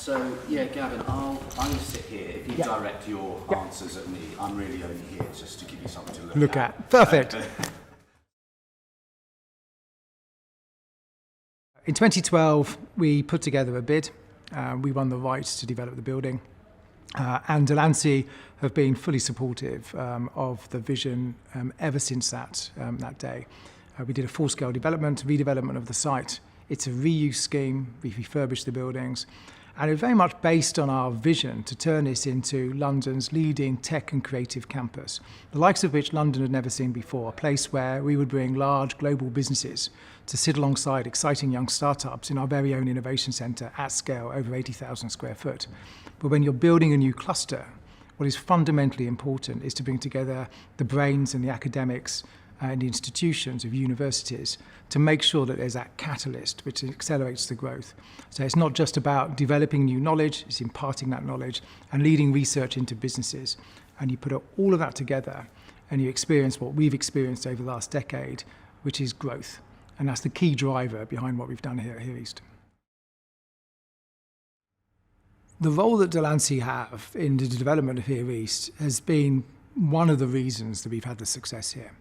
So, yeah, Gavin, I'm going to sit here. If you direct your answers at me, I'm really only here just to give you something to look at. Perfect. In 2012, we put together a bid. We won the rights to develop the building. And Delancey have been fully supportive of the vision ever since that day. We did a full-scale redevelopment of the site. It's a reuse scheme. We refurbished the buildings. And it's very much based on our vision to turn this into London's leading tech and creative campus, the likes of which London had never seen before, a place where we would bring large global businesses to sit alongside exciting young startups in our very own innovation centre at scale, over 80,000 square foot. But when you're building a new cluster, what is fundamentally important is to bring together the brains and the academics and the institutions of universities to make sure that there's that catalyst which accelerates the growth. So it's not just about developing new knowledge, it's imparting that knowledge and leading research into businesses. And you put all of that together and you experience what we've experienced over the last decade, which is growth. And that's the key driver behind what we've done here at Here East. The role that Delancey have in the development of Here East has been one of the reasons that we've had the success here.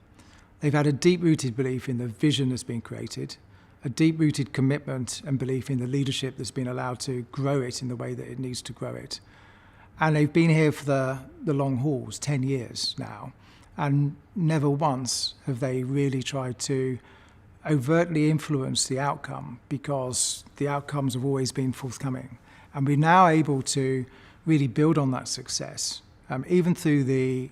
They've had a deep-rooted belief in the vision that's been created, a deep-rooted commitment and belief in the leadership that's been allowed to grow it in the way that it needs to grow it. And they've been here for the long hauls, 10 years now, and never once have they really tried to overtly influence the outcome, because the outcomes have always been forthcoming. And we're now able to really build on that success, even through the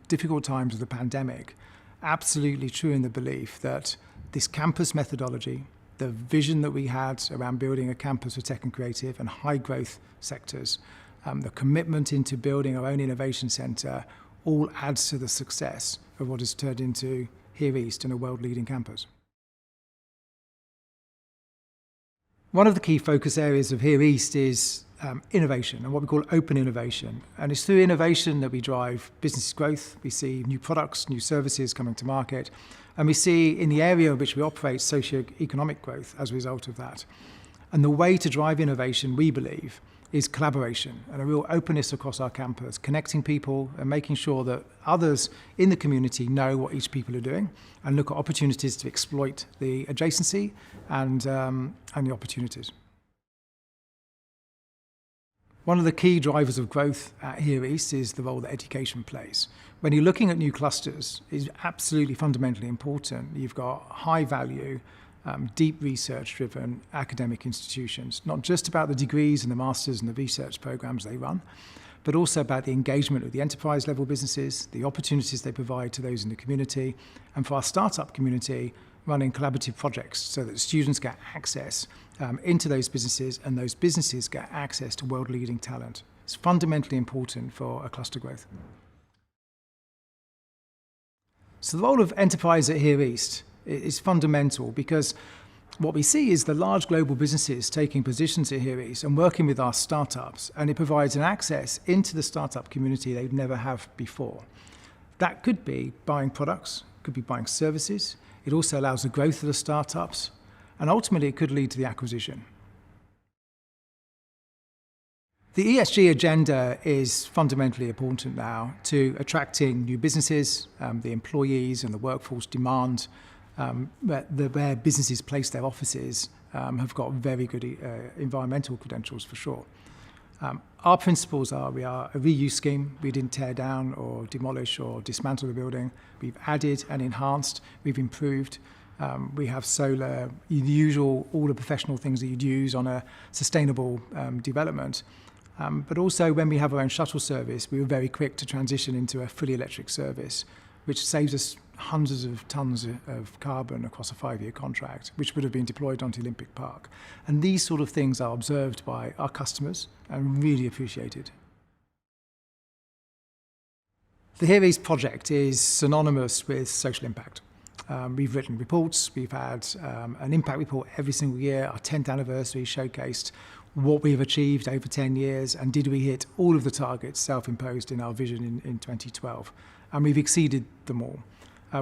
difficult times of the pandemic. Absolutely true in the belief that this campus methodology, the vision that we had around building a campus for tech and creative and high growth sectors, the commitment into building our own innovation centre, all adds to the success of what has turned into Here East and a world-leading campus. One of the key focus areas of Here East is innovation and what we call open innovation. And it's through innovation that we drive business growth. We see new products, new services coming to market. And we see in the area in which we operate socio-economic growth as a result of that. And the way to drive innovation, we believe, is collaboration and a real openness across our campus, connecting people and making sure that others in the community know what each people are doing and look at opportunities to exploit the adjacency and the opportunities. One of the key drivers of growth at Here East is the role that education plays. When you're looking at new clusters, it's absolutely fundamentally important. You've got high value, deep research-driven academic institutions, not just about the degrees and the masters and the research programs they run, but also about the engagement with the enterprise level businesses, the opportunities they provide to those in the community, and for our startup community, running collaborative projects so that students get access into those businesses and those businesses get access to world-leading talent. It's fundamentally important for a cluster growth. So the role of enterprise at Here East is fundamental, because what we see is the large global businesses taking positions at Here East and working with our startups, and it provides an access into the startup community they'd never have before. That could be buying products, could be buying services. It also allows the growth of the startups, and ultimately it could lead to the acquisition. The ESG agenda is fundamentally important now to attracting new businesses. The employees and the workforce demand where businesses place their offices have got very good environmental credentials for sure. Our principles are, we are a reuse scheme. We didn't tear down or demolish or dismantle the building. We've added and enhanced, we've improved. We have solar, the usual, all the professional things that you'd use on a sustainable development. But also when we have our own shuttle service, we were very quick to transition into a fully electric service, which saves us hundreds of tons of carbon across a 5-year contract, which would have been deployed onto Olympic Park. And these sort of things are observed by our customers and really appreciated. The Here East project is synonymous with social impact. We've written reports, we've had an impact report every single year. Our 10th anniversary showcased what we've achieved over 10 years and did we hit all of the targets self-imposed in our vision in 2012. And we've exceeded them all.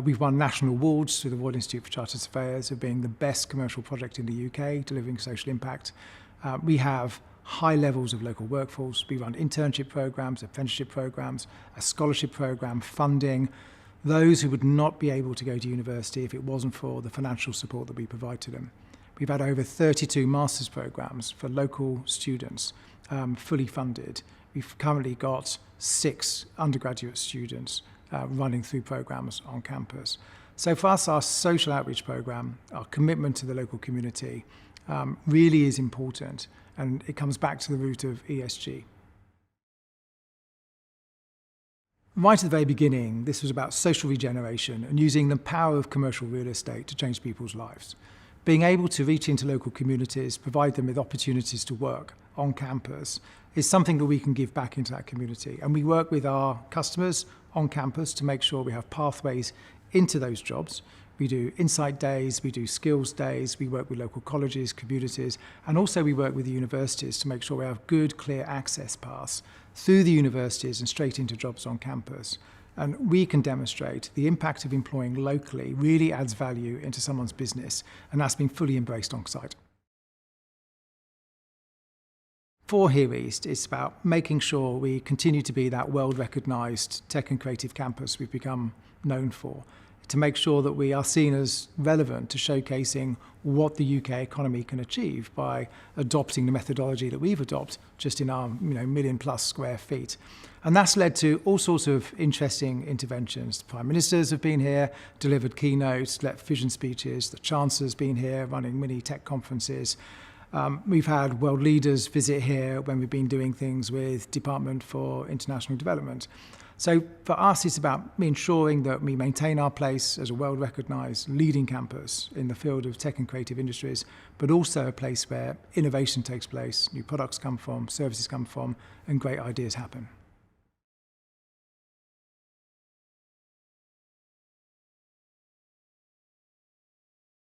We've won national awards through the Royal Institute for Chartered Surveyors of being the best commercial project in the UK, delivering social impact. We have high levels of local workforce. We run internship programs, apprenticeship programs, a scholarship program, funding those who would not be able to go to university if it wasn't for the financial support that we provide to them. We've had over 32 master's programs for local students, fully funded. We've currently got 6 undergraduate students running through programs on campus. So for us, our social outreach program, our commitment to the local community, really is important, and it comes back to the root of ESG. Right at the very beginning, this was about social regeneration and using the power of commercial real estate to change people's lives. Being able to reach into local communities, provide them with opportunities to work on campus, is something that we can give back into that community. And we work with our customers on campus to make sure we have pathways into those jobs. We do insight days, we do skills days, we work with local colleges, communities, and also we work with the universities to make sure we have good, clear access paths through the universities and straight into jobs on campus. And we can demonstrate the impact of employing locally really adds value into someone's business, and that's been fully embraced on site. For Here East, it's about making sure we continue to be that world-recognised tech and creative campus we've become known for, to make sure that we are seen as relevant to showcasing what the UK economy can achieve by adopting the methodology that we've adopted just in our million-plus square feet. And that's led to all sorts of interesting interventions. The Prime Ministers have been here, delivered keynotes, led vision speeches. The Chancellor's been here running mini tech conferences. We've had world leaders visit here when we've been doing things with Department for International Development. So for us, it's about ensuring that we maintain our place as a world-recognised leading campus in the field of tech and creative industries, but also a place where innovation takes place, new products come from, services come from, and great ideas happen.